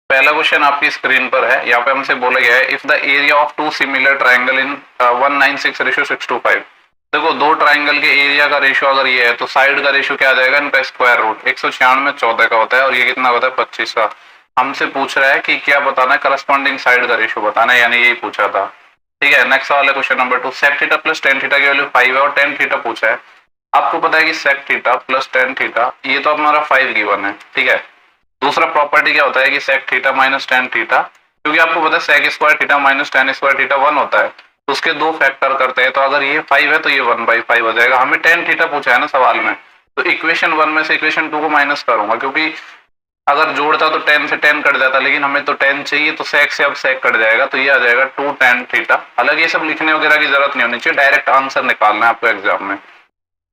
पहला क्वेश्चन आपकी स्क्रीन पर है। यहाँ पे हमसे बोला गया है if the area of two similar triangle in 196:625। देखो दो ट्राइंगल के एरिया का रेशियो अगर ये है तो साइड का रेशियो क्या आ जाएगा, इनका स्क्वायर रूट 196 14 का होता है और ये कितना होता है 25 का। हमसे पूछ रहा है कि क्या बताना है, करस्पॉन्डिंग साइड का रेशियो बताना है, यानी यही पूछा था। ठीक है, नेक्स्ट सवाल है question number 2। Sec theta plus tan theta की वैल्यू 5 है और टेन थीटा पूछा है। आपको पता है कि sec theta plus tan theta ये तो हमारा 5 गिवन है। ठीक है, दूसरा प्रॉपर्टी क्या होता है कि sec theta minus tan theta, क्योंकि आपको पता है sec square theta minus tan square theta 1 होता है, तो उसके दो फैक्टर करते हैं। तो अगर ये 5 है तो ये 1/5 हो जाएगा। हमें टेन थीटा पूछा है ना सवाल में, तो इक्वेशन 1 में से इक्वेशन 2 को माइनस करूंगा, क्योंकि अगर जोड़ता तो 10 से 10 कट जाता, लेकिन हमें तो 10 चाहिए तो सेक से अब सेक कट जाएगा, तो ये आ जाएगा 2 tan थीटा। हालांकि ये सब लिखने वगैरह की जरूरत नहीं होनी चाहिए, डायरेक्ट आंसर निकालना है आपको एग्जाम में।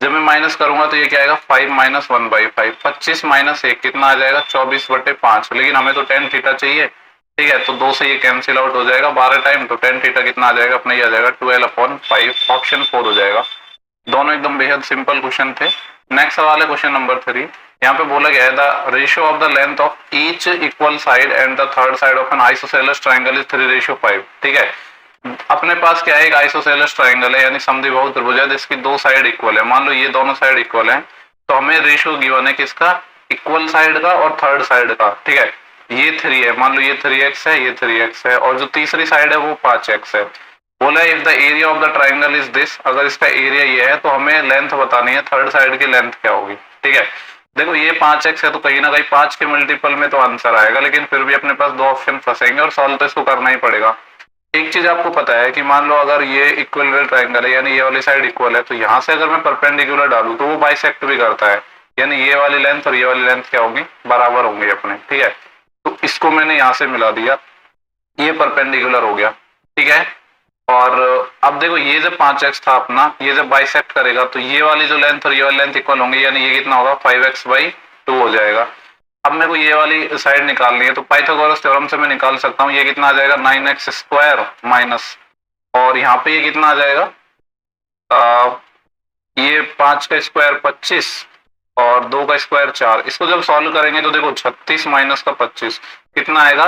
जब मैं माइनस करूंगा तो ये क्या आएगा 5 माइनस 1/5, 25 माइनस 1 कितना आ जाएगा 24/5, लेकिन हमें तो tan थीटा चाहिए। ठीक है, तो 2 से ये कैंसिल आउट हो जाएगा 12 टाइम, तो tan थीटा कितना आ जाएगा अपना, ये आ जाएगा 12/5, ऑप्शन 4 हो जाएगा। दोनों एकदम बेहद सिंपल क्वेश्चन थे। नेक्स्ट सवाल है क्वेश्चन नंबर 3। यहाँ पे बोला गया है the ratio of the length of each equal side and the third side of N isosceles triangle is 3:5। ठीक है, अपने पास क्या है, एक आइसोसेलेस ट्राइंगल है यानी समद्विबाहु त्रिभुज है जिसकी दो साइड इक्वल है। मान लो ये दोनों साइड इक्वल है, तो हमें रेशियो गिवन है किसका, इक्वल साइड का और थर्ड साइड का। ठीक है, ये 3 है, मान लो ये 3x है, ये 3x है, और जो तीसरी साइड है वो 5x है। बोला if the area of the triangle is this, अगर इसका एरिया ये है तो हमें लेंथ बतानी है, थर्ड साइड की लेंथ क्या होगी। ठीक है, देखो ये 5x है तो कहीं ना कहीं 5 के मल्टीपल में तो आंसर आएगा, लेकिन फिर भी अपने पास दो ऑप्शन फंसेंगे और सॉल्व तो इसको करना ही पड़ेगा। एक चीज आपको पता है कि मान लो अगर ये इक्विलेटरल ट्राइंगल है यानी ये वाली साइड इक्वल है, तो यहाँ से अगर मैं परपेंडिकुलर डालूं तो वो बाइसेक्ट भी करता है, यानी ये वाली लेंथ और ये वाली लेंथ क्या होंगी, बराबर होंगे अपने। ठीक है, तो इसको मैंने यहाँ से मिला दिया, ये परपेंडिकुलर हो गया। ठीक है, और अब देखो ये जब 5x था अपना, ये जब बाइसेक्ट करेगा तो ये वाली जो लेंथ और ये वाली लेंथ इक्वल होंगे, यानी ये कितना होगा 5x/2 हो जाएगा। अब मेरे को ये वाली साइड निकालनी है, तो पाइथागोरस थ्योरम से मैं निकाल सकता हूँ, ये कितना आ जाएगा 9x² माइनस, और यहाँ पे ये कितना आ जाएगा ये 5 का स्क्वायर 25 और 2 का स्क्वायर 4। इसको जब सॉल्व करेंगे तो देखो 36 माइनस का 25 कितना आएगा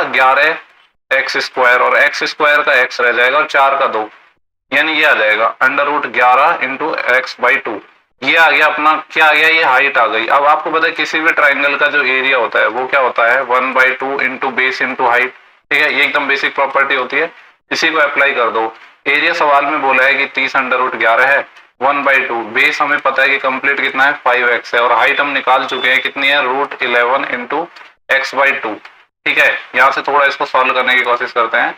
11x² और x² का x रह जाएगा और 4 का 2, यानी ये आ जाएगा √11 इंटू x/2। ये आ गया अपना, क्या आ गया, ये हाइट आ गई। अब आपको पता है किसी भी ट्राइंगल का जो एरिया होता है वो क्या होता है 1/2 इंटू बेस इंटू हाइट। ठीक है, ये एकदम बेसिक प्रॉपर्टी होती है, इसी को अप्लाई कर दो। एरिया सवाल में बोला है कि 30 √11 है, 1/2 बेस हमें पता है कि कंप्लीट कितना है 5x है, और हाइट हम निकाल चुके हैं कितनी है √11 इंटू x/2। ठीक है, यहाँ से थोड़ा इसको सॉल्व करने की कोशिश करते हैं।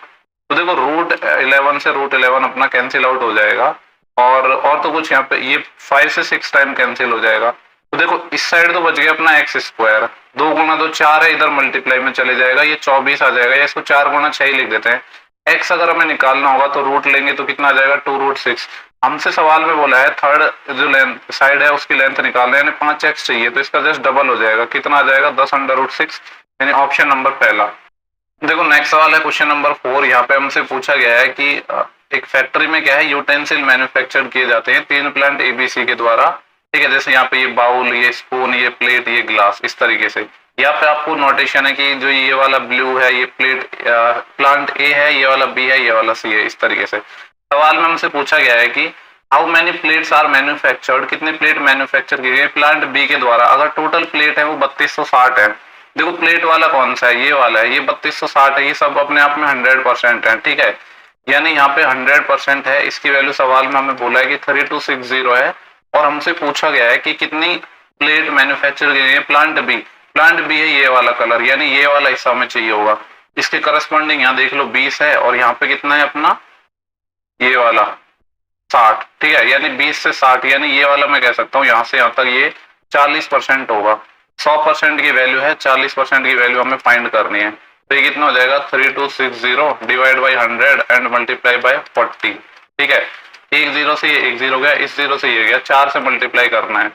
तो देखो √11 से √11 अपना कैंसिल आउट हो जाएगा, और तो कुछ यहाँ पे ये 5 से 6 टाइम कैंसिल हो जाएगा। तो देखो इस साइड तो बच गया अपना x², 2 गुना 2 4 है, इधर मल्टीप्लाई में चले जाएगा, ये 24 आ जाएगा, या इसको 4 गुना 6 ही लिख देते हैं। x अगर हमें निकालना होगा तो रूट लेंगे तो कितना आ जाएगा 2√6। हमसे सवाल में बोला है थर्ड जो लेंथ साइड है उसकी लेंथ निकालना है, यानी 5x चाहिए, तो इसका जस्ट डबल हो जाएगा, कितना आ जाएगा 10√6, यानी ऑप्शन नंबर पहला। देखो नेक्स्ट सवाल है क्वेश्चन नंबर 4। यहाँ पे हमसे पूछा गया है कि एक फैक्ट्री में क्या है यूटेंसिल मैन्युफैक्चर किए जाते हैं 3 प्लांट ABC के द्वारा। ठीक है, जैसे यहाँ पे ये बाउल, ये स्पून, ये प्लेट, ये ग्लास, इस तरीके से। यहाँ पे आपको नोटेशन है कि जो ये वाला ब्लू है ये प्लेट प्लांट A है, ये वाला B है, ये वाला C है, इस तरीके से। सवाल में हमसे पूछा गया है कि how many plates are manufactured, कितने प्लेट मैन्युफैक्चर किए गए प्लांट B के द्वारा। अगर टोटल प्लेट है वो 3260 है। देखो प्लेट वाला कौन सा है, ये वाला है, ये 3260 है, ये सब अपने आप में 100% है। ठीक है, यानी यहाँ पे 100% है, इसकी वैल्यू सवाल में हमें बोला है कि 3260 है, और हमसे पूछा गया है कि कितनी प्लेट मैन्युफैक्चर की गई है प्लांट B। प्लांट B है ये वाला कलर, यानी ये वाला हिस्सा हमें चाहिए होगा। इसके करस्पॉन्डिंग यहाँ देख लो 20 है, और यहाँ पे कितना है अपना ये वाला 60। ठीक है, यानी 20 से 60, यानी ये वाला मैं कह सकता हूँ यहाँ से यहाँ तक ये 40% होगा। 100% की वैल्यू है, 40% की वैल्यू हमें फाइंड करनी है, तो ये कितना हो जाएगा 3260 divide by 100 and multiply by 40। ठीक है, एक जीरो से ये एक जीरो गया, इस जीरो से ये गया, 4 से मल्टीप्लाई करना है।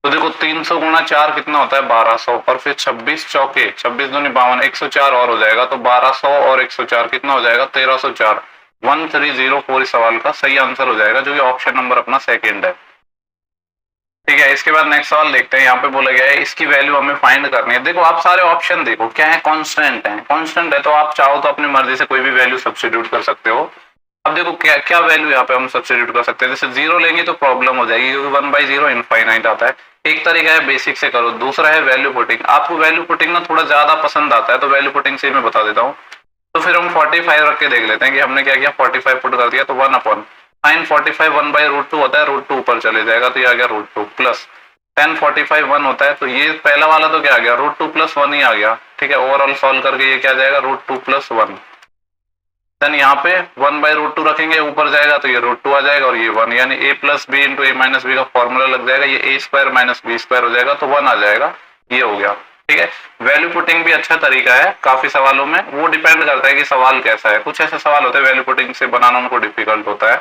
तो देखो 300 गुना 4 कितना होता है 1200, और फिर 26 चौके 26 दूनी 52, 104 और हो जाएगा, तो 1200 और 104 कितना हो जाएगा 1304। 1304 इस सवाल का सही आंसर हो जाएगा, जो कि ऑप्शन नंबर अपना सेकंड है। ठीक है, इसके बाद नेक्स्ट सवाल देखते हैं। यहाँ पे बोला गया है इसकी वैल्यू हमें फाइंड करनी है। देखो आप सारे ऑप्शन देखो क्या है, कांस्टेंट है। कांस्टेंट है तो आप चाहो तो अपनी मर्जी से कोई भी वैल्यू सब्स्टिट्यूट कर सकते हो। अब देखो क्या क्या वैल्यू यहाँ पे हम सब्स्टिट्यूट कर सकते हैं। जैसे 0 लेंगे तो प्रॉब्लम हो जाएगी क्योंकि 1/0 इनफाइनाइट आता है। एक तरीका है बेसिक से करो, दूसरा है वैल्यू पुटिंग। आपको वैल्यू पुटिंग ना थोड़ा ज्यादा पसंद आता है तो वैल्यू पुटिंग से मैं बता देता हूँ। तो फिर हम 45 रख के देख लेते हैं कि हमने क्या किया, 45 पुट कर दिया तो 1/sin 45 1/√2 होता है, √2 ऊपर चले जाएगा तो ये आ गया √2 प्लस tan 45 1 होता है तो ये पहला वाला तो क्या आ गया, √2 + 1 ही आ गया। ठीक है, ओवरऑल सॉल्व करके ये क्या आ जाएगा, √2 + 1। देन यहाँ पे 1/√2 रखेंगे, ऊपर जाएगा तो ये √2 आ जाएगा और ये 1, यानी a + b × a - b का फॉर्मूला लग जाएगा, ये a² - b² हो जाएगा तो 1 आ जाएगा। ये हो गया। ठीक है, वैल्यू पुटिंग भी अच्छा तरीका है काफी सवालों में, वो डिपेंड करता है कि सवाल कैसा है। कुछ ऐसे सवाल होते हैं वैल्यू पुटिंग से बनाना उनको डिफिकल्ट होता है।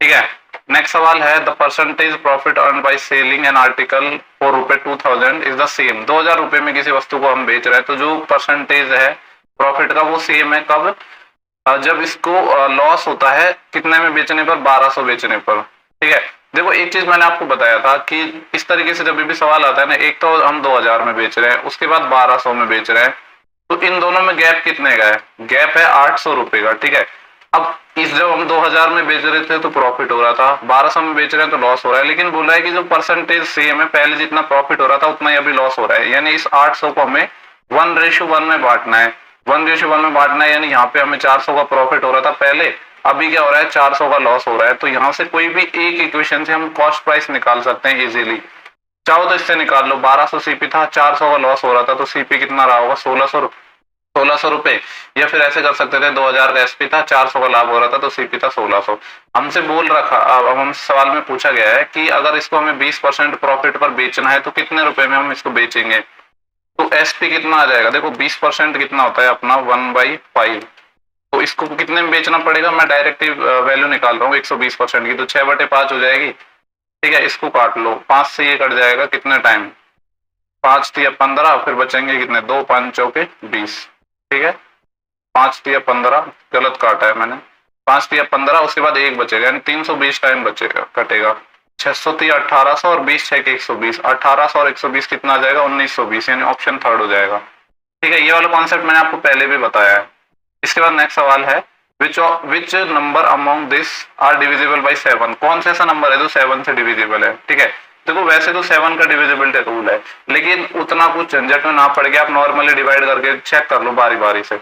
ठीक है, नेक्स्ट सवाल है the percentage profit earn by selling an article for ₹2000 is the same. 2000 रुपए में किसी वस्तु को हम बेच रहे हैं तो जो परसेंटेज है प्रॉफिट का वो सेम है। कब, जब इसको लॉस होता है कितने में बेचने पर, 1200 बेचने पर। ठीक है, देखो एक चीज मैंने आपको बताया था कि इस तरीके से जब भी सवाल आता है ना, एक तो हम 2000 में बेच रहे हैं, उसके बाद 1200 में बेच रहे हैं, तो इन दोनों में गैप कितने का है, गैप है 800 रुपए का। ठीक है, अब इस जब हम 2000 में बेच रहे थे तो प्रॉफिट हो रहा था, 1200 में बेच रहे हैं तो लॉस हो रहा है, लेकिन बोल रहा है कि जो परसेंटेज सेम है, पहले जितना प्रॉफिट हो रहा था उतना ही अभी लॉस हो रहा है, यानी इस 800 को हमें 1:1 में बांटना है। 1:1 में बांटना है, यानी यहाँ पे हमें 400 का प्रॉफिट हो रहा था पहले, अभी क्या हो रहा है 400 का लॉस हो रहा है। तो यहाँ से कोई भी एक इक्वेशन से हम कॉस्ट प्राइस निकाल सकते हैं इजीली। चाहो तो इससे निकाल लो, 1200 सीपी था, 400 का लॉस हो रहा था तो सीपी कितना रहा होगा, 1600 रुपए। या फिर ऐसे कर सकते थे 2000 का एसपी था, 400 का लाभ हो रहा था तो सीपी था 1600। हमसे बोल रखा, अब हम सवाल में पूछा गया है कि अगर इसको हमें 20% प्रॉफिट पर बेचना है तो कितने रुपए में हम इसको बेचेंगे। तो एसपी कितना आ जाएगा, देखो 20% कितना होता है अपना 1/5, तो इसको कितने में बेचना पड़ेगा, मैं डायरेक्ट वैल्यू निकाल रहा हूँ 120% की, तो 6/5 हो जाएगी। ठीक है, इसको काट लो, 5 से ये कट जाएगा कितने टाइम, 5 × 15, फिर बचेंगे कितने, 2 × 5 = 20। ठीक है, 5 × 15 गलत काटा है मैंने, 5 × 15, उसके बाद 1 बचेगा, यानी 320 टाइम बचेगा, कटेगा 630 1800 और 20 6 के 120, 1800 और 120 कितना आ जाएगा, 1920, यानी ऑप्शन 3 हो जाएगा। ठीक है, ये वाला कॉन्सेप्ट मैंने आपको पहले भी बताया है। इसके बाद नेक्स्ट सवाल है which number among this are divisible by 7। कौन सा ऐसा नंबर है जो 7 से डिविजिबल है। ठीक है, देखो वैसे तो 7 का डिविजिबिलिटी रूल है, लेकिन उतना कुछ झंझट में ना पड़ गया, आप नॉर्मली डिवाइड करके चेक कर लो बारी बारी से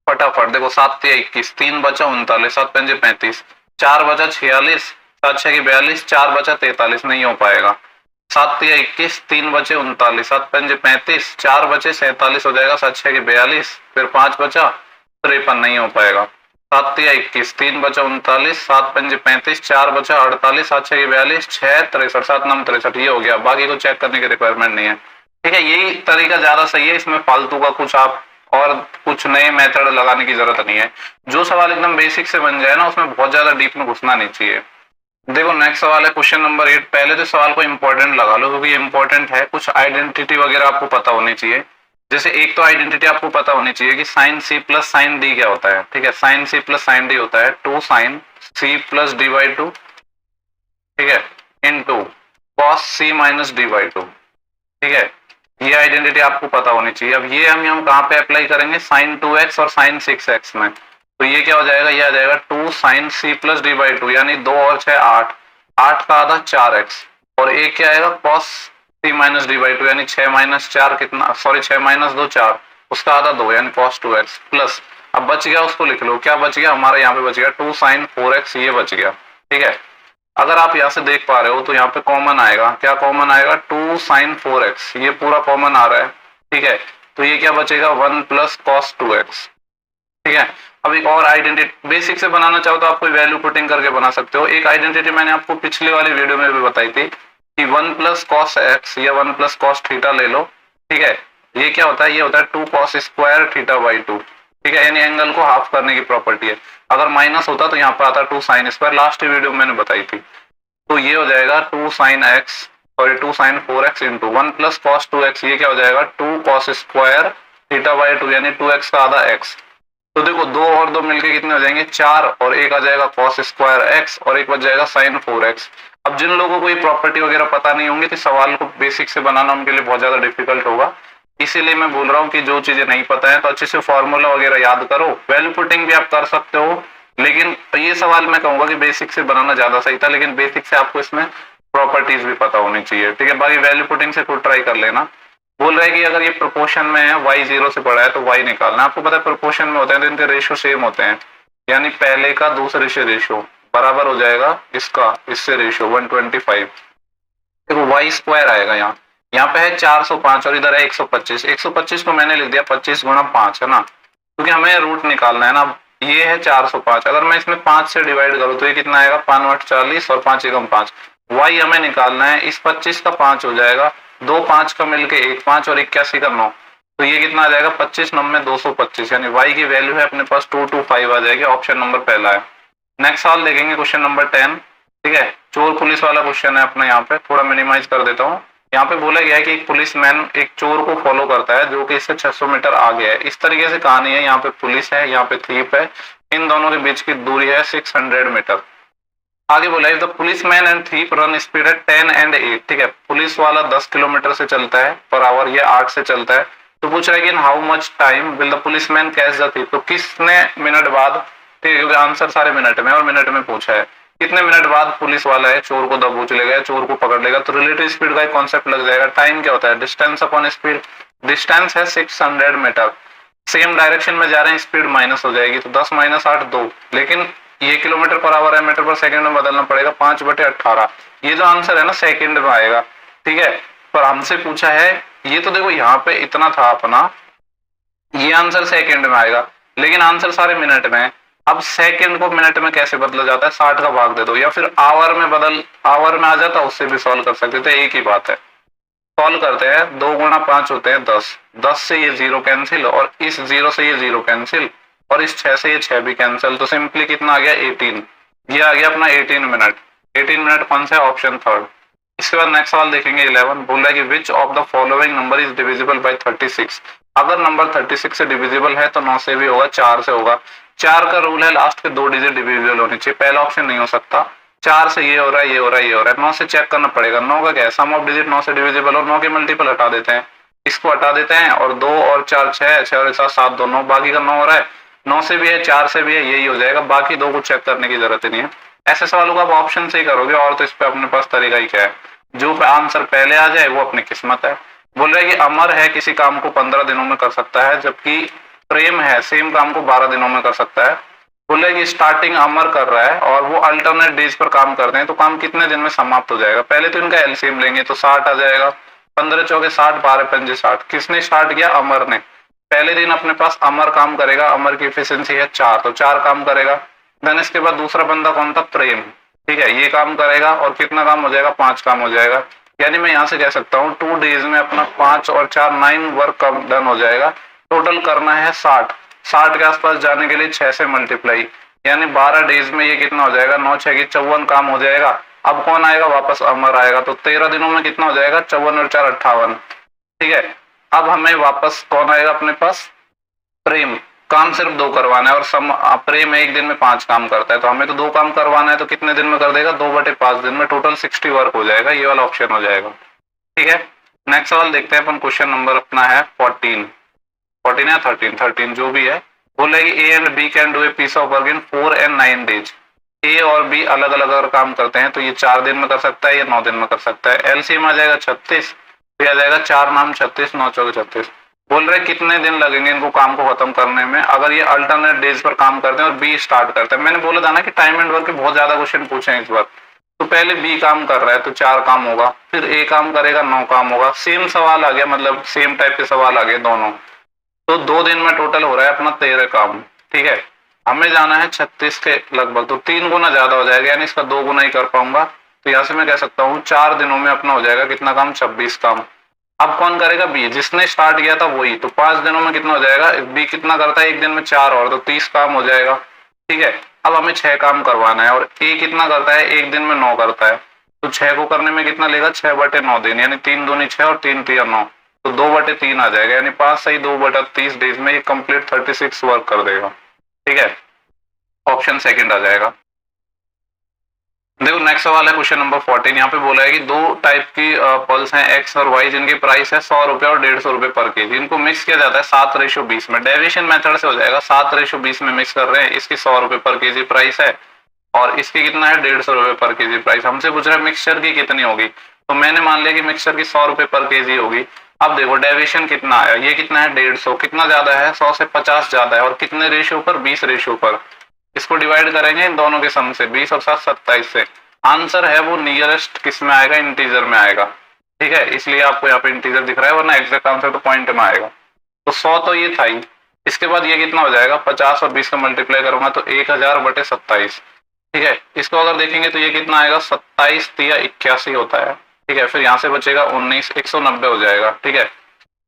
फटाफट। देखो 7 × 21, 3 बचा 39, 7 × 5 = 35, 4 बचा 46, 7 × 6 = 42, 4 बचा 43, नहीं हो पाएगा। 7 × 21, 3 बचे 39, 7 × 5 = 35, 4 बचे 47 हो जाएगा, 7 × 6 = 42, फिर 5 बचा 53, नहीं हो पाएगा। 7 × 21, 3 बचा 39, 7 × 5 = 35, 4 बचा 48, 7 × 6 = 42, 6 63, 7 9 63, ये हो गया। बाकी को चेक करने की रिक्वायरमेंट नहीं है। ठीक है, यही तरीका ज्यादा सही है, इसमें फालतू का कुछ आप और कुछ नए मेथड लगाने की जरूरत नहीं है। जो सवाल एकदम बेसिक से बन जाए ना, उसमें बहुत ज्यादा डीप में घुसना नहीं चाहिए। देखो नेक्स्ट सवाल है क्वेश्चन नंबर 8। पहले तो सवाल को इंपॉर्टेंट लगा लो क्योंकि इंपॉर्टेंट है, कुछ आइडेंटिटी वगैरह आपको पता होनी चाहिए। जैसे एक तो आइडेंटिटी आपको पता होनी चाहिए कि sin c + sin d क्या होता है। ठीक है, sin c + sin d होता है 2sin c + d/2, ठीक है, इनटू cos c - d/2। ठीक है, ये आइडेंटिटी आपको पता होनी चाहिए। अब ये हम कहाँ पे अप्लाई करेंगे, sin 2x और sin 6x में। तो ये क्या हो जाएगा, ये आ जाएगा 2sin c + d/2, यानी 2 और 6 8, 8 का आधा 4x, और एक क्या आएगा cos c - d/2, यानी 6 - 4 कितना, सॉरी 6 - 2 4, उसका आधा 2, यानी cos 2x प्लस, अब बच गया उसको लिख लो, क्या बच गया हमारा, यहाँ पे बच गया 2sin 4x, ये बच गया। ठीक है, अगर आप यहाँ से देख पा रहे हो तो यहाँ पे कॉमन आएगा, क्या कॉमन आएगा, 2sin 4x, ये पूरा कॉमन आ रहा है। ठीक है, तो ये क्या बचेगा 1 + cos 2x। ठीक है, अब एक और आइडेंटिटी बेसिक से बनाना चाहो तो आप कोई वैल्यू पुटिंग करके बना सकते हो। एक आइडेंटिटी मैंने आपको पिछले वाली वीडियो में भी बताई थी कि 1 + cos x या 1 + cos थीटा ले लो। ठीक है, ये क्या होता है, ये होता है 2 cos² θ/2। ठीक है, यानी एंगल को हाफ करने की प्रॉपर्टी है। अगर माइनस होता तो यहाँ पर आता 2 sin², लास्ट वीडियो में मैंने बताई थी। तो ये हो जाएगा 2 sin 4x into 1 + cos 2x, ये क्या हो जाएगा 2 cos² θ/2, यानी 2x का आधा x। तो देखो 2 और 2 मिलके कितने हो जाएंगे 4, और एक आ जाएगा cos² x और एक बच जाएगा sin 4x। अब जिन लोगों को ये प्रॉपर्टी वगैरह पता नहीं होंगे तो सवाल को बेसिक से बनाना उनके लिए बहुत ज्यादा डिफिकल्ट होगा। इसीलिए मैं बोल रहा हूँ कि जो चीजें नहीं पता है तो अच्छे से फॉर्मूला वगैरह याद करो। वैल्यू पुटिंग भी आप कर सकते हो, लेकिन ये सवाल मैं कहूंगा कि बेसिक से बनाना ज्यादा सही था, लेकिन बेसिक से आपको इसमें प्रॉपर्टीज भी पता होनी चाहिए, ठीक है। बाकी वैल्यू पुटिंग से खुद ट्राई कर लेना। बोल रहे हैं कि अगर ये प्रोपोर्शन में है, y 0 से बड़ा है तो y निकालना। आपको पता है प्रोपोर्शन में होते हैं तो इनके रेशियो सेम होते हैं, यानी पहले का दूसरे से रेशियो बराबर हो जाएगा इसका इससे रेशियो 125। देखो y स्क्वायर आएगा, यहाँ पे है 405 और इधर है 125। 125 को मैंने लिख दिया 25 गुणा 5, है ना, क्योंकि हमें रूट निकालना है ना। ये है 405, अगर मैं इसमें 5 से डिवाइड करूँ तो ये कितना आएगा, 5 8 40 और 5 एकम 5। y हमें निकालना है, इस 25 का 5 हो जाएगा, 2 5 का मिलके 1 5 और 81 का 9, तो ये कितना आ जाएगा 25 9 में 225, यानी y की वैल्यू है अपने पास 225 आ जाएगी। ऑप्शन नंबर पहला है। नेक्स्ट सवाल देखेंगे क्वेश्चन नंबर 10, ठीक है। चोर पुलिस वाला क्वेश्चन है अपना, यहाँ पे थोड़ा मिनिमाइज कर देता हूँ। यहाँ पे बोला गया है कि एक पुलिसमैन एक चोर को फॉलो करता है जो कि इससे 600 मीटर आगे है। इस तरीके से कहानी है, यहाँ पे पुलिस है, यहाँ पे थीप है, इन दोनों के बीच की दूरी है 600 मीटर। आगे बोला है the policeman and thief run speed at 10 and 8, ठीक है। पुलिस वाला 10 किलोमीटर से चलता है पर आवर, ये 8 से चलता है। तो पूछ रहा है कि in how much time will the policeman catch the thief, तो किसने मिनट बाद, ठीक है, क्योंकि आंसर सारे मिनट में और मिनट में पूछा है, कितने मिनट बाद पुलिस वाला है चोर को दबोच लेगा, चोर को पकड़ लेगा। तो रिलेटिव स्पीड का एक कॉन्सेप्ट लग जाएगा। टाइम क्या होता है, डिस्टेंस अपॉन स्पीड। डिस्टेंस है 600 मीटर, सेम डायरेक्शन में जा रहे हैं, स्पीड माइनस हो जाएगी, तो 10 - 8 2, लेकिन ये किलोमीटर पर आवर है, मीटर पर सेकंड में बदलना पड़ेगा, 5/18। ये जो आंसर है ना सेकंड में आएगा, ठीक है। पर हमसे पूछा है, ये तो देखो यहाँ पे इतना था अपना, ये आंसर सेकंड में आएगा, लेकिन आंसर सारे मिनट में है। अब सेकंड को मिनट में कैसे बदला जाता है, 60 का भाग दे दो, या फिर आवर में बदल, आवर में आ जाता, उससे भी सॉल्व कर सकते थे, एक ही बात है। सॉल्व करते हैं, 2 गुणा 5 होते हैं 10, 10 से ये 0 कैंसिल, और इस 0 से ये 0 कैंसिल, और इस 6 से ये 6 भी कैंसिल, तो सिंपली कितना आ गया 18। ये आ गया अपना 18 मिनट। 18 मिनट कौन सा है, ऑप्शन थर्ड। इसके बाद नेक्स्ट सवाल देखेंगे 11, बोल रहा है कि which of the following number is divisible by 36। अगर नंबर 36 से डिविजिबल है तो 9 से भी होगा, 4 से होगा। 4 का रूल है लास्ट के 2 डिजिट डिविजिबल होनी चाहिए, पहला ऑप्शन नहीं हो सकता। 4 से ये हो रहा है, ये हो रहा है, ये हो रहा है, 9 से चेक करना पड़ेगा। 9 का क्या है, सम ऑफ डिजिट 9 से डिविजिबल, और 9 के मल्टीपल हटा देते हैं, इसको हटा देते हैं, और 2 और 4 6, 6 और 7 7 2 9, बाकी का 9 हो रहा है, 9 से भी है 4 से भी है, यही हो जाएगा। बाकी 2 को चेक करने की जरूरत नहीं है। ऐसे सवालों को आप ऑप्शन से ही करोगे, और तो इस पे अपने पास तरीका ही क्या है, जो आंसर पहले आ जाए वो अपनी किस्मत है। बोल रहे हैं कि अमर है किसी काम को 15 दिनों में कर सकता है, जबकि प्रेम है सेम काम को 12 दिनों में कर सकता है। बोल रहे हैं कि स्टार्टिंग अमर कर रहा है और वो अल्टरनेट डेज पर काम करते हैं, तो काम कितने दिन में समाप्त हो जाएगा। पहले तो इनका एलसीएम लेंगे तो 60 आ जाएगा, 15 चौके 60, 12 पंजे 60। किसने स्टार्ट किया, अमर ने। पहले दिन अपने पास अमर काम करेगा, अमर की एफिशिएंसी है 4, तो 4 काम करेगा। देन इसके बाद दूसरा बंदा कौन था, प्रेम, ठीक है, ये काम करेगा, और कितना काम हो जाएगा, 5 काम हो जाएगा। यानी मैं यहाँ से कह सकता हूँ 2 डेज में अपना 5 और 4 9 वर्क डन हो जाएगा। टोटल करना है 60, 60 के आसपास जाने के लिए 6 से मल्टीप्लाई, यानी 12 डेज में ये कितना हो जाएगा, 9 6 की 54 काम हो जाएगा। अब कौन आएगा, वापस अमर आएगा, तो 13 दिनों में कितना हो जाएगा, 54 और 4 58, ठीक है। अब हमें वापस कौन आएगा अपने पास, प्रेम। काम सिर्फ 2 करवाना है, और प्रेम एक दिन में 5 काम करता है, तो हमें तो 2 काम करवाना है, तो कितने दिन में कर देगा, 2/5 दिन में, टोटल 60 वर्क हो जाएगा। ये वाला ऑप्शन हो जाएगा, ठीक है। नेक्स्ट सवाल देखते हैं अपन, क्वेश्चन नंबर अपना है 14 या 13 जो भी है। बोले कि A and B can do a piece of work in 4 and 9 days. A और बी अलग अलग अगर काम करते हैं तो ये 4 दिन में कर सकता है, या 9 दिन में कर सकता है। एलसीएम आ जाएगा 36, फिर आ जाएगा 4 नाम 36, 9 चौके 36। बोल रहे कितने दिन लगेंगे इनको काम को खत्म करने में, अगर ये अल्टरनेट डेज पर काम करते हैं और बी स्टार्ट करते हैं। मैंने बोला था ना कि टाइम एंड वर्क के बहुत ज्यादा क्वेश्चन पूछे हैं इस बार। तो पहले बी काम कर रहा है तो 4 काम होगा, फिर ए काम करेगा 9 काम होगा। सेम सवाल आ गया, मतलब सेम टाइप के सवाल आ गए दोनों, तो 2 दिन में टोटल हो रहा है अपना 13 काम, ठीक है। हमें जाना है 36 के लगभग, तो 3 गुना ज्यादा हो जाएगा, यानी इसका 2 गुना ही कर पाऊंगा। तो यहाँ से मैं कह सकता हूँ 4 दिनों में अपना हो जाएगा कितना काम, 26 काम। अब कौन करेगा, बी, जिसने स्टार्ट किया था वही, तो 5 दिनों में कितना हो जाएगा, बी कितना करता है एक दिन में 4 और, तो 30 काम हो जाएगा, ठीक है। अब हमें 6 काम करवाना है, और ए कितना करता है एक दिन में 9 करता है, तो 6 को करने में कितना लेगा, 6/9 दिन, यानी 3 दूनी 6 और 3 3 9, तो 2/3 आ जाएगा, यानी 5 सही 2/30 डेज में ये कंप्लीट 36 वर्क कर देगा, ठीक है। ऑप्शन सेकंड आ जाएगा। देखो नेक्स्ट सवाल है क्वेश्चन नंबर 14। यहाँ पे बोला है कि दो टाइप की पल्स हैं एक्स और वाई, जिनकी प्राइस है 100 रुपए और 150 रुपए पर केजी। इनको मिक्स किया जाता है 7:20 में। डेविएशन मेथड से हो जाएगा, 7:20 में मिक्स कर रहे हैं। इसकी 100 रुपए पर केजी प्राइस है और इसकी कितना है 150 रुपए पर केजी प्राइस। हमसे पूछ रहे हैं मिक्सचर की कितनी होगी, तो मैंने मान लिया कि मिक्सचर की 100 रुपए पर केजी होगी। अब देखो डेविएशन कितना आया, ये कितना है 150, कितना ज्यादा है 100 से 50 ज्यादा है, और कितने रेशियो पर 20 रेशियो पर। इसको डिवाइड करेंगे इन दोनों के सम से, 20 और 7 27 से। आंसर है वो नियरेस्ट किस में आएगा, इंटीजर में आएगा। ठीक है, इसलिए आपको यहाँ पे इंटीजर दिख रहा है, वरना एग्जैक्ट आंसर तो पॉइंट में आएगा। तो 100 तो ये था ही। इसके बाद ये कितना हो जाएगा, 50 और 20 का मल्टीप्लाई करूंगा तो 1000/27। ठीक है, इसको अगर देखेंगे तो ये कितना आएगा 27 या 81 होता है। ठीक है, फिर यहाँ से बचेगा 19, 190 हो जाएगा। ठीक है,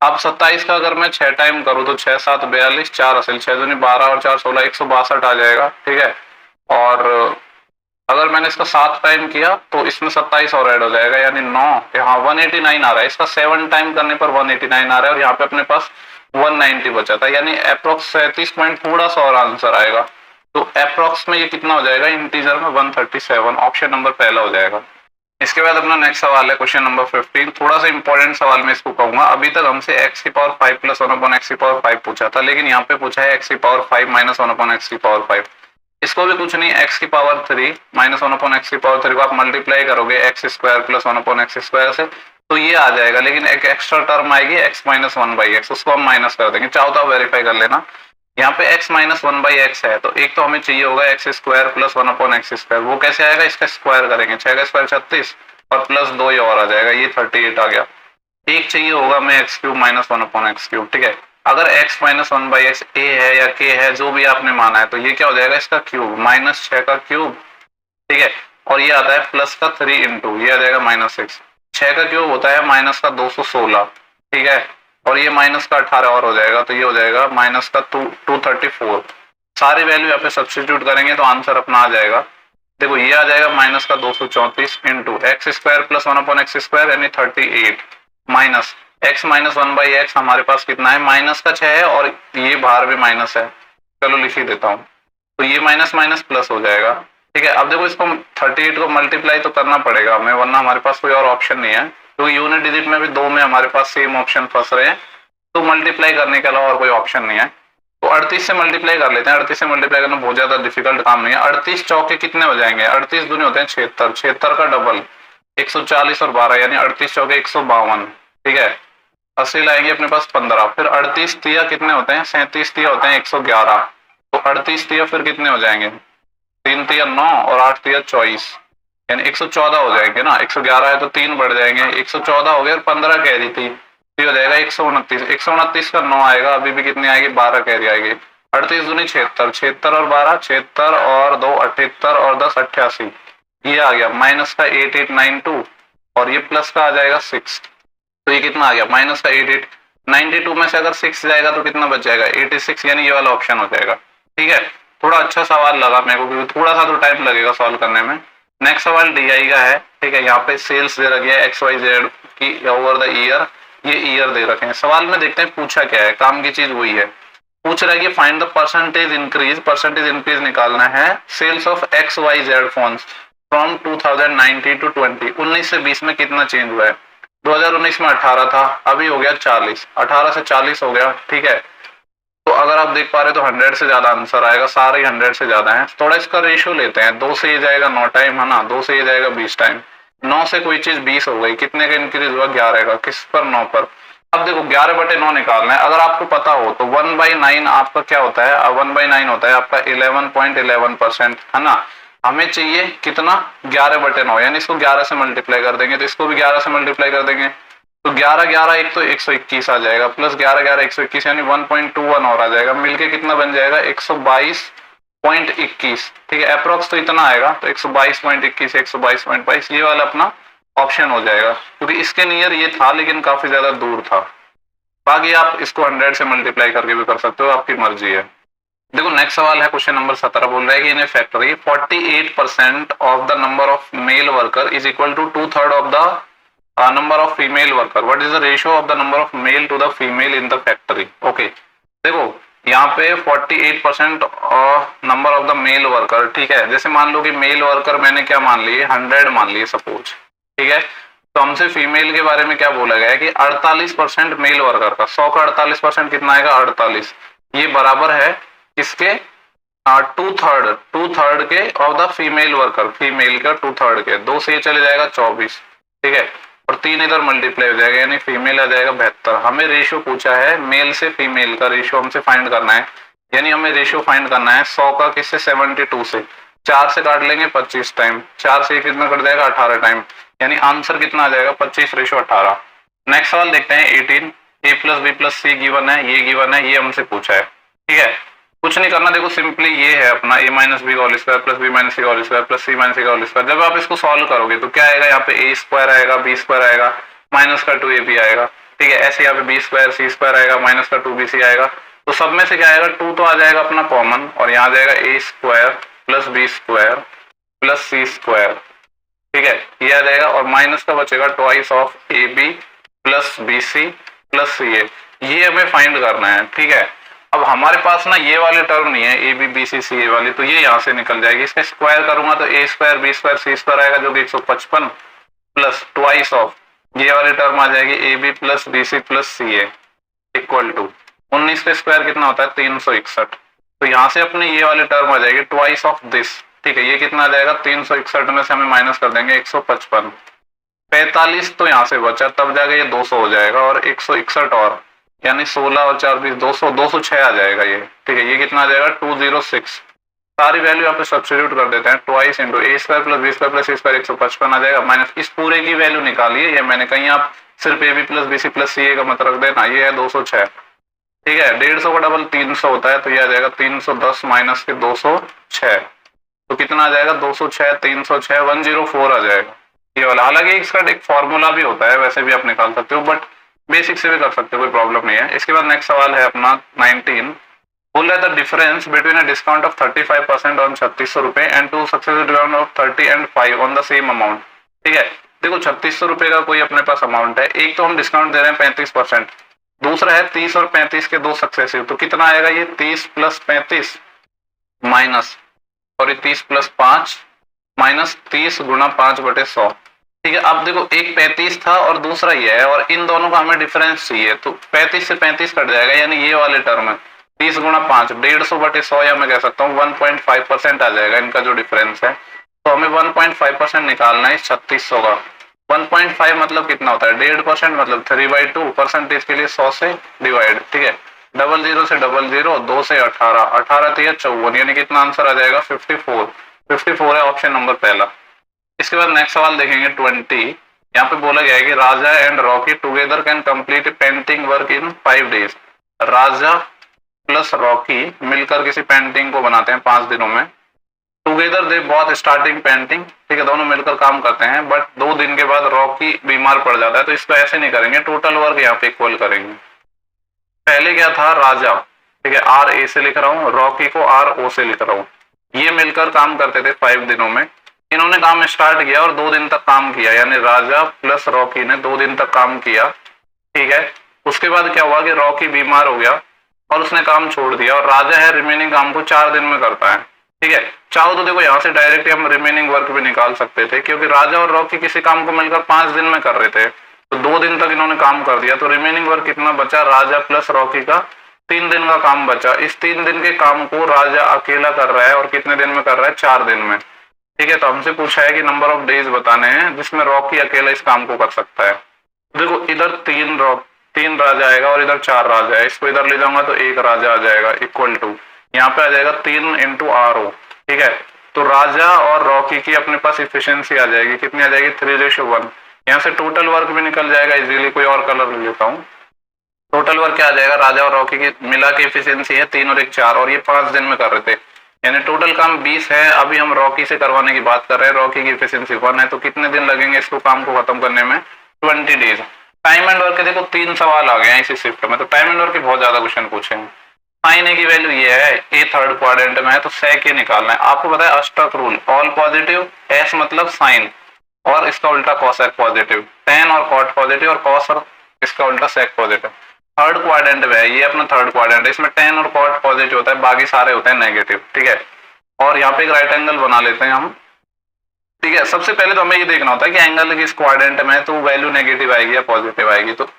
अब 27 का अगर मैं 6 टाइम करूँ तो 6 7 42, 4 असल 6 दूनी 12 और 4 16, 162 आ जाएगा। ठीक है, और अगर मैंने इसका 7 टाइम किया तो इसमें 27 और ऐड हो जाएगा, यानी 9। यहाँ 189 आ रहा है, इसका 7 टाइम करने पर 189 आ रहा है, और यहाँ पे अपने पास 190 बचा था, यानी अप्रोक्स 37 पॉइंट थोड़ा सा और आंसर आएगा। तो अप्रोक्स में ये कितना हो जाएगा इंटीजर में 137, ऑप्शन नंबर पहला हो जाएगा। इसके बाद अपना नेक्स्ट सवाल है क्वेश्चन नंबर 15। थोड़ा सा इंपॉर्टेंट सवाल मैं इसको कहूंगा। अभी तक हमसे x⁵ प्लस 1/x⁵ पूछा था, लेकिन यहाँ पे पूछा है x⁵ माइनस 1/x⁵। इसको भी कुछ नहीं, x⁵ माइनस 1/x⁵ को आप मल्टीप्लाई करोगे x² प्लस 1/x² से, तो ये आ जाएगा। लेकिन एक एक्स्ट्रा टर्म आएगी x-1/x, उसको हम माइनस कर देंगे। चाहो तो आप वेरीफाई कर लेना। यहाँ पे x-1/x है, तो एक तो हमें चाहिए होगा x² प्लस 1/x²। वो कैसे आएगा, इसका स्क्वायर करेंगे, 6 का स्क्वायर 36 और प्लस 2 ये और आ जाएगा, ये 38 आ गया। एक चाहिए होगा हमें x³ माइनस 1/x³। ठीक है, अगर x-1/x a है या k है, जो भी आपने माना है, तो ये क्या हो जाएगा इसका क्यूब, -6 का क्यूब। ठीक है, और ये आता है प्लस का 3 इंटू, ये आ जाएगा -6। 6 का क्यूब होता है माइनस का 216। ठीक है, और ये माइनस का 18 और हो जाएगा, तो ये हो जाएगा माइनस का 234। सारी वैल्यू यहाँ पे सब्स्टिट्यूट करेंगे तो आंसर अपना आ जाएगा। देखो ये आ जाएगा माइनस का 234 इंटू x² प्लस 1/x², यानी 38, माइनस x-1/x हमारे पास कितना है, माइनस का 6 है, और ये बाहर भी माइनस है, चलो लिख ही देता हूँ। तो ये माइनस माइनस प्लस हो जाएगा। ठीक है, अब देखो इसको 38 को मल्टीप्लाई तो करना पड़ेगा हमें, वरना हमारे पास कोई और ऑप्शन नहीं है, क्योंकि यूनिट डिजिट में भी 2 में हमारे पास सेम ऑप्शन फंस रहे हैं, तो मल्टीप्लाई करने के अलावा और कोई ऑप्शन नहीं है। तो 38 से मल्टीप्लाई कर लेते हैं। 38 से मल्टीप्लाई करना बहुत ज्यादा डिफिकल्ट काम नहीं है। 38 चौके कितने हो जाएंगे, 38 दूनी होते हैं 76, 76 का डबल 140 और 12, यानी 38 चौके 152। ठीक है, 80 लाएंगे अपने पास 15, फिर 38 तिया कितने होते हैं, 37 तिया होते हैं 111। तो 38 तिया फिर कितने हो जाएंगे, 3 तिया 9 और 8 तिया 24, यानी 114 हो जाएंगे ना। 111 है तो 3 बढ़ जाएंगे, 114 हो गए, और 15 कह रही थी, तो हो जाएगा 129। 129 का 9 आएगा, अभी भी कितनी आएगी 12 कह रही आएगी। 38 दूनी 76, 76 और 12 76 और 2 78 और 10 88, ये आ गया माइनस का 8892, और ये प्लस का आ जाएगा 6, तो ये कितना आ गया माइनस का 8892 में से अगर 6 जाएगा तो कितना बच जाएगा 86, यानी ये वाला ऑप्शन हो जाएगा। ठीक है, थोड़ा अच्छा सवाल लगा मेरे को, क्योंकि थोड़ा सा तो टाइम लगेगा सॉल्व करने में। नेक्स्ट सवाल DI का है। ठीक है, यहाँ पे सेल्स दे रखी है XYZ की ओवर द ईयर, ये ईयर दे रखे हैं। सवाल में देखते हैं पूछा क्या है, काम की चीज वही है। पूछ रहा है कि फाइंड द परसेंटेज इंक्रीज निकालना है sales of XYZ phones from 2019 to 20, 19 से 20 में कितना चेंज हुआ है। 2019 में 18 था, अभी हो गया 40, 18 से 40 हो गया। ठीक है, तो अगर आप देख पा रहे तो 100 से ज्यादा आंसर आएगा, सारे 100 से ज्यादा हैं। थोड़ा इसका रेशियो लेते हैं, 2 से ये जाएगा 9 टाइम, है ना, 2 से ये जाएगा 20 टाइम। 9 से कोई चीज 20 हो गई, कितने का इंक्रीज हुआ 11 का, किस पर 9 पर। अब देखो 11/9 निकालना है। अगर आपको पता हो तो 1/9 आपका क्या होता है, 1/9 होता है आपका 11.11%, है ना। हमें चाहिए कितना 11/9, यानी इसको 11 से मल्टीप्लाई कर देंगे, तो इसको भी 11 से मल्टीप्लाई कर देंगे, तो 11 11 एक तो 121 आ जाएगा, प्लस 11 11 121, यानी 1.21 और आ जाएगा, मिलके कितना बन जाएगा 122.21। ठीक है, अप्रोक्स तो इतना आएगा, तो 122.21 122.22 ये वाला अपना ऑप्शन हो जाएगा, क्योंकि इसके नियर ये था लेकिन काफी ज्यादा दूर था। बाकी आप इसको 100 से मल्टीप्लाई करके भी कर सकते हो, आपकी मर्जी है। देखो नेक्स्ट सवाल है क्वेश्चन नंबर 17, बोल रहा है कि in a factory 48% of the number of male worker is equal to 2/3 of the number of female worker, what is the ratio of the number of male to the female in the factory. Okay, देखो यहाँ पे 48% number of the male worker, ठीक है। जैसे मान लो कि mail worker मैंने क्या मान लिए 100 मान लिए सपोज, ठीक है। तो हमसे फीमेल के बारे में क्या बोला गया है कि 48% मेल वर्कर का, 100 का 48% कितना आएगा 48, ये बराबर है किसके, टू थर्ड के of the female worker, female का 2/3 के, 2 से ये चले जाएगा 24, ठीक है, और 3 इधर मल्टीप्लाई हो जाएगा यानी फीमेल आ जाएगा 72। हमें रेशियो पूछा है मेल से फीमेल का रेशियो हमसे फाइंड करना है, यानी हमें रेशियो फाइंड करना है 100 का किससे 72 से, 4 से काट लेंगे 25 टाइम, 4 से कितना कट जाएगा 18 टाइम, यानी आंसर कितना आ जाएगा 25:18। नेक्स्ट सवाल देखते हैं 18, a plus B plus C given है, ये गिवन है, ये हमसे पूछा है, ठीक है। कुछ नहीं करना, देखो सिंपली ये है अपना a माइनस बी का whole square plus B minus C का whole square plus C minus C का होल स्क्वायर। जब आप इसको सॉल्व करोगे तो क्या आएगा, यहाँ पे a स्क्वायर आएगा, b स्क्वायर आएगा, माइनस का 2ab आएगा, ठीक है। ऐसे यहाँ पे b स्क्वायर सी स्क्वायर आएगा, माइनस का 2bc आएगा। तो सब में से क्या आएगा 2 तो आ जाएगा अपना कॉमन, और यहाँ आ जाएगा a square plus B square plus C square, ठीक है, ये आ जाएगा, और माइनस का बचेगा twice of A B plus B C plus C A, ये हमें फाइंड करना है, ठीक है। अब हमारे पास ना ये वाले टर्म नहीं है ए बी बी सी सी ए वाली, तो ये यहाँ से निकल जाएगी। इसका स्क्वायर करूंगा तो ए स्क्वायर बी स्क्वायर सी स्क्वायर आएगा जो कि 155 प्लस ट्वाइस ऑफ ये वाली टर्म आ जाएगी A B plus B C plus C A equal to 19 का स्क्वायर कितना होता है 361। तो यहाँ से अपने ये वाली टर्म आ जाएगी ट्वाइस ऑफ दिस, ठीक है। ये कितना आ जाएगा 361 में से हमें माइनस कर देंगे 155, 45 तो यहाँ से बचा, तब जाके ये 200 हो जाएगा, और 161 और यानी 16 और 4 20 200 206 आ जाएगा ये, ठीक है। ये कितना आ जाएगा 206। सारी वैल्यू यहाँ पे सब्स्टिट्यूट कर देते हैं, twice into A square plus B square plus C square 155 आ जाएगा, माइनस इस पूरे की वैल्यू निकालिए, ये मैंने कहीं आप सिर्फ A B plus B C plus C A का मत रख देना, ये है 206, ठीक है। 150 का डबल 300 होता है, तो ये आ जाएगा 310 माइनस के 206, तो कितना आ जाएगा 206 306 104 आ जाएगा ये वाला। हालांकि इसका एक फॉर्मूला भी होता है, वैसे भी आप निकाल सकते हो, बट बेसिक से भी कर सकते हो, कोई प्रॉब्लम नहीं है। इसके बाद नेक्स्ट सवाल है अपना 19, बोल रहा है the difference between a discount of 35% on 3600 रुपए and two successive discount of 30 and 5 on the same amount, ठीक है। देखो 3600 रुपए का कोई अपने पास अमाउंट है, एक तो हम डिस्काउंट दे रहे हैं 35%, दूसरा है 30 और 35 के दो सक्सेसिव, तो कितना आएगा ये 30 प्लस 35 माइनस, और 30 प्लस 5 माइनस 30 गुना 5/100, ठीक है। अब देखो एक 35 था और दूसरा ये है, और इन दोनों का हमें डिफरेंस चाहिए, तो 35 से 35 कट जाएगा, यानी ये वाले टर्म है 30 गुना 5 150/100, या मैं कह सकता हूँ 1.5% आ जाएगा इनका जो डिफरेंस है। तो हमें 1.5% निकालना है 3600 का। 1.5 मतलब कितना होता है 1.5%, मतलब 3/2, परसेंटेज के लिए 100 से डिवाइड, ठीक है। 00 से 00, 2 से 18, 18 3 54, यानी कितना आंसर आ जाएगा 54 है ऑप्शन नंबर पहला। इसके बाद नेक्स्ट सवाल देखेंगे 20, यहाँ पे बोला गया है कि Raja and Rocky together can complete painting work in 5 डेज। राजा प्लस रॉकी मिलकर किसी पेंटिंग को बनाते हैं 5 दिनों में। Together they both starting painting, ठीक है, दोनों मिलकर काम करते हैं, बट 2 दिन के बाद रॉकी बीमार पड़ जाता है, तो इसको ऐसे नहीं करेंगे, टोटल वर्क यहाँ पे इक्वल करेंगे। पहले क्या था राजा, ठीक है, RA से लिख रहा हूँ, रॉकी को RO से लिख रहा हूँ। ये मिलकर काम करते थे 5 दिनों में, इन्होंने काम स्टार्ट किया और 2 दिन तक काम किया, यानी राजा प्लस रॉकी ने 2 दिन तक काम किया, ठीक है। उसके बाद क्या हुआ कि रॉकी बीमार हो गया और उसने काम छोड़ दिया, और राजा है रिमेनिंग काम को 4 दिन में करता है, ठीक है। चाहो तो देखो यहाँ से डायरेक्ट हम रिमेनिंग वर्क भी निकाल सकते थे, क्योंकि राजा और रॉकी किसी काम को मिलकर 5 दिन में कर रहे थे, तो 2 दिन तक इन्होंने काम कर दिया, तो रिमेनिंग वर्क कितना बचा, राजा प्लस रॉकी का 3 दिन का काम बचा। इस 3 दिन के काम को राजा अकेला कर रहा है, और कितने दिन में कर रहा है 4 दिन में, ठीक है। तो हमसे पूछा है कि नंबर ऑफ डेज बताने हैं जिसमें रॉकी अकेला इस काम को कर सकता है। देखो इधर 3 राजा आएगा और इधर 4 राजा है, इसको इधर ले जाऊंगा तो 1 राजा आ जाएगा इक्वल टू, यहाँ पे आ जाएगा 3 इंटू RO, ठीक है। तो राजा और रॉकी की अपने पास इफिशियंसी आ जाएगी, कितनी आ जाएगी 3:1। यहाँ से टोटल वर्क भी निकल जाएगा इजीली, कोई और कलर ले लेता हूँ। टोटल वर्क क्या आ जाएगा, राजा और रॉकी की मिला के इफिशियंसी है 3 और 1 4, और ये 5 दिन में कर रहे थे, यानी टोटल काम 20 है। अभी हम रॉकी से करवाने की बात कर रहे हैं, रॉकी की एफिशिएंसी 1 है, तो कितने दिन लगेंगे इसको काम को खत्म करने में 20 डेज। टाइम एंड वर्क के देखो 3 सवाल आ गए हैं इसी शिफ्ट में, तो टाइम एंड वर्क के बहुत ज्यादा क्वेश्चन पूछे हैं। साइन ए की वैल्यू ये है, ए थर्ड क्वाड्रेंट में है, तो सेक ए निकालना है। आपको पता है अष्टक रूल, ऑल पॉजिटिव, एस मतलब साइन और इसका उल्टा कॉसेक पॉजिटिव, टेन और कॉट पॉजिटिव, और कॉस और इसका उल्टा सेक पॉजिटिव। थर्ड क्वाड्रेंट में है, ये अपना थर्ड क्वाड्रेंट है, इसमें टेन और कॉट पॉजिटिव होता है, बाकी सारे होते हैं नेगेटिव, ठीक है। और यहाँ पे एक राइट एंगल बना लेते हैं हम, ठीक है। सबसे पहले तो हमें ये देखना होता है कि एंगल किस क्वाड्रेंट में है, तो वैल्यू नेगेटिव आएगी या पॉजिटिव आएगी। तो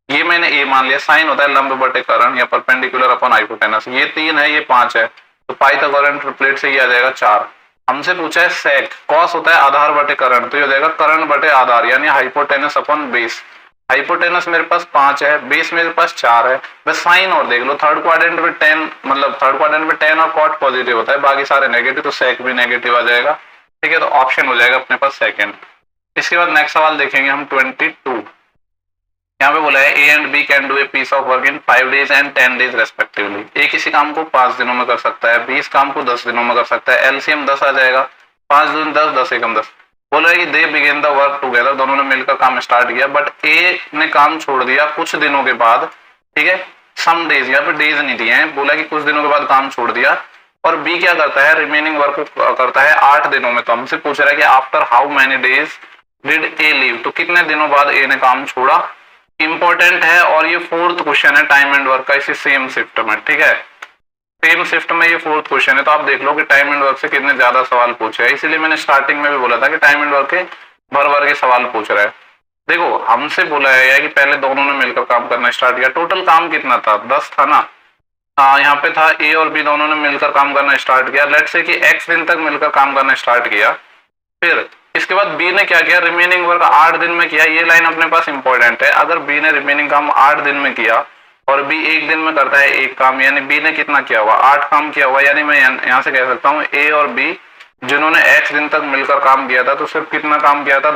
ये मैंने ए मान लिया, साइन होता है लंब बटे कर्ण या परपेंडिकुलर अपॉन हाइपोटेनस, ये 3 है ये 5 है, तो पाइथागोरन ट्रिपलेट से ये आ जाएगा 4। हमसे पूछा है सेक, कॉस होता है आधार बटे कर्ण, तो ये हो जाएगा कर्ण बटे आधार यानी हाइपोटेनस अपॉन बेस। हाइपोटेनस मेरे पास 5 है, बेस मेरे पास 4 है। बस साइन और देख लो, थर्ड क्वाड्रेंट में 10 मतलब थर्ड क्वाड्रेंट में 10 और कॉट पॉजिटिव होता है, बाकी सारे नेगेटिव, तो सेक भी नेगेटिव आ जाएगा, ठीक है। तो ऑप्शन हो जाएगा अपने पास सेकंड। इसके बाद नेक्स्ट सवाल देखेंगे हम 22। यहाँ पे बोला है A and B can do a piece of work in 5 days and 10 days respectively. A किसी काम को 5 दिनों में कर सकता है, बी इस काम को 10 दिनों में कर सकता है। एलसीएम 10 आ जाएगा, 5 दूनी 10, 10 एकम 10। बोल रहा है कि they begin the work together, दोनों ने मिलकर काम स्टार्ट किया, बट ए ने काम छोड़ दिया कुछ दिनों के बाद, ठीक है। सम डेज, यहाँ पे डेज नहीं दिए हैं, बोला कि कुछ दिनों के बाद काम छोड़ दिया। और बी क्या करता है, रिमेनिंग वर्क करता है 8 दिनों में। तो हमसे पूछ रहा है कि after how many days did a leave, तो कितने दिनों बाद ए ने काम छोड़ा। इंपॉर्टेंट है और ये 4th क्वेश्चन है टाइम एंड वर्क का इसी सेम शिफ्ट में, ठीक है। सेम शिफ्ट में ये 4th क्वेश्चन है, तो आप देख लो कि टाइम एंड वर्क से कितने ज्यादा सवाल पूछे हैं। इसीलिए मैंने स्टार्टिंग में भी बोला था कि टाइम एंड वर्क के भर भर के सवाल पूछ रहे हैं। देखो हमसे बोला है कि पहले दोनों ने मिलकर काम करना स्टार्ट किया, टोटल काम कितना था, 10 था ना। यहाँ पे था ए और बी दोनों ने मिलकर काम करना स्टार्ट किया, लेट से कि x दिन तक मिलकर काम करना स्टार्ट किया। फिर इसके बाद बी ने क्या किया, रिमेनिंग वर्क 8 दिन में किया। ये लाइन अपने पास इंपॉर्टेंट है, अगर बी ने रिमेनिंग काम 8 दिन में किया और बी 1 दिन में करता है एक काम, यानी बी ने कितना किया हुआ, 8 काम किया हुआ। यानी मैं यहाँ से कह सकता हूँ ए और बी जिन्होंने x दिन तक मिलकर काम किया था, तो सिर्फ कितना काम किया था,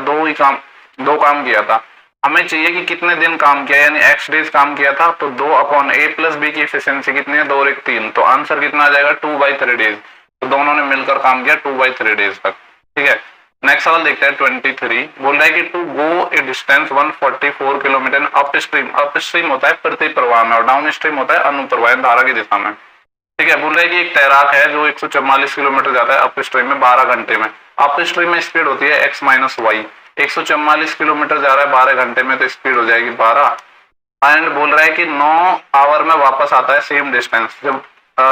2 काम किया था। हमें चाहिए कि कितने दिन काम किया, यानी x डेज काम किया था, तो 2 अपॉन a प्लस बी की एफिशिएंसी कितनी है, 2 और 1 3, तो आंसर कितना आ जाएगा 2/3 डेज। तो दोनों ने मिलकर काम किया 2/3 डेज तक, ठीक है। नेक्स्ट सवाल देखते हैं 23। बोल रहा है कि to go a distance 144 kilometre up stream होता है प्रति प्रवाह में, और डाउन स्ट्रीम होता है अनुप्रवाह धारा की दिशा में, ठीक है। बोल रहा है कि एक तैराक है जो 144 किलोमीटर जाता है अप स्ट्रीम में 12 घंटे में। अप स्ट्रीम में स्पीड होती है x माइनस वाई, 144 किलोमीटर जा रहा है 12 घंटे में, तो स्पीड हो जाएगी 12। एंड बोल रहा है कि 9 आवर में वापस आता है सेम डिस्टेंस। जब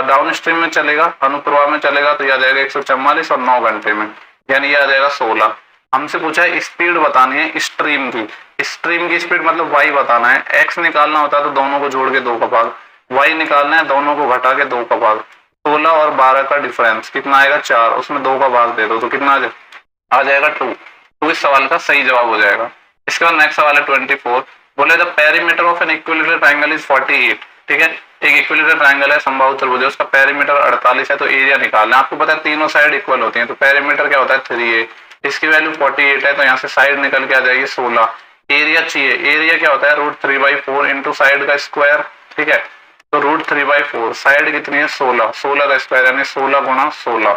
डाउन स्ट्रीम में चलेगा, अनुप्रवाह में चलेगा, तो यह आ जाएगा 144 और 9 घंटे में, यानी ये आ जाएगा 16। हमसे पूछा है स्पीड बतानी है स्ट्रीम की, स्ट्रीम की स्पीड मतलब वाई बताना है। एक्स निकालना होता है तो दोनों को जोड़ के 2 का भाग, वाई निकालना है दोनों को घटा के 2 का भाग। 16 और 12 का डिफरेंस कितना आएगा 4, उसमें 2 का भाग दे दो तो कितना आ जाएगा 2। तो इस सवाल का सही जवाब हो जाएगा। इसके बाद नेक्स्ट सवाल है 24। बोले the perimeter of an equilateral triangle is 48, ठीक है। एक इक्विलेटरल ट्रायंगल है, समबाहु त्रिभुज है, उसका पेरीमीटर 48 है, तो एरिया निकालना है। आपको पता है तीनों साइड इक्वल होती हैं, तो पेरीमीटर क्या होता है 3a, इसकी वैल्यू 48 है, तो यहाँ से साइड निकल के आ जाएगी 16। एरिया चाहिए, एरिया क्या होता है √3/4 इंटू साइड का स्क्वायर, ठीक है। तो √3/4, साइड कितनी है 16, 16 का स्क्वायर यानी 16 गुणा 16।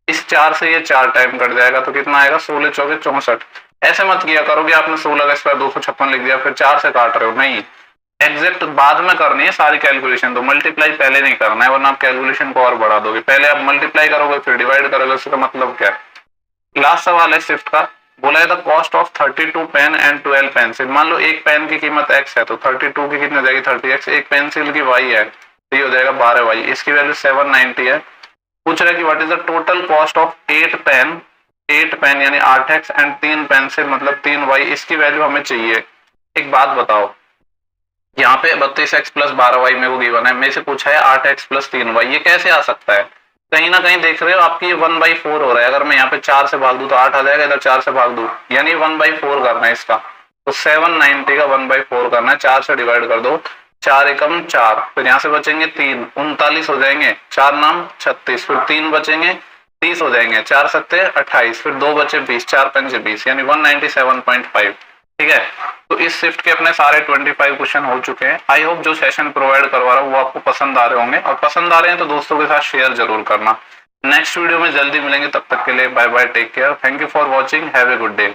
इस 4 से ये 4 टाइम कट जाएगा, तो कितना आएगा 16 चौके 64। ऐसे मत किया करो कि आपने 16 का स्क्वायर 256 लिख दिया फिर 4 से काट रहे हो, नहीं, एग्जैक्ट बाद में करनी है सारी कैलकुलेशन। तो मल्टीप्लाई पहले नहीं करना है, वरना आप कैलकुलेशन को और बढ़ा दोगे। पहले आप मल्टीप्लाई करोगे फिर डिवाइड करोगे, उसका मतलब क्या है। लास्ट सवाल है शिफ्ट का। बोला है the cost of 32 pen and 12 pencil. मान लो एक पेन की कीमत x है, तो 32 की कितनी हो जाएगी 30x, एक पेंसिल की y है, तो ये हो जाएगा 12y, इसकी वैल्यू 790 है। पूछ रहा है कि what is the total cost of 8 pen यानी 8x एंड 3 पेंसिल मतलब 3y, इसकी वैल्यू हमें चाहिए। एक बात बताओ, यहाँ पे 32x प्लस 12y में वो गिवन है, मेरे से पूछा है 8x प्लस 3y, ये कैसे आ सकता है। कहीं ना कहीं देख रहे हो आपकी 1/4 हो रहा है। अगर मैं यहाँ पे 4 से भाग दूं तो 8 आ जाएगा, इधर 4 से भाग दूं यानी 1/4 करना है इसका। तो 790 का 1/4 करना है, 4 से डिवाइड कर दो, 4 एकम 4, फिर यहाँ से बचेंगे 3, 39 हो जाएंगे, 4 नाम 36, फिर 3 बचेंगे 30 हो जाएंगे, 4 सत्ते 28, फिर 2 बचे 20, 4 पंचे 20 यानी 197.5, ठीक है। तो इस शिफ्ट के अपने सारे 25 क्वेश्चन हो चुके हैं। आई होप जो सेशन प्रोवाइड करवा रहा हूँ वो आपको पसंद आ रहे होंगे, और पसंद आ रहे हैं तो दोस्तों के साथ शेयर जरूर करना। नेक्स्ट वीडियो में जल्दी मिलेंगे, तब तक के लिए bye bye, take care, thank you for watching, have a good day.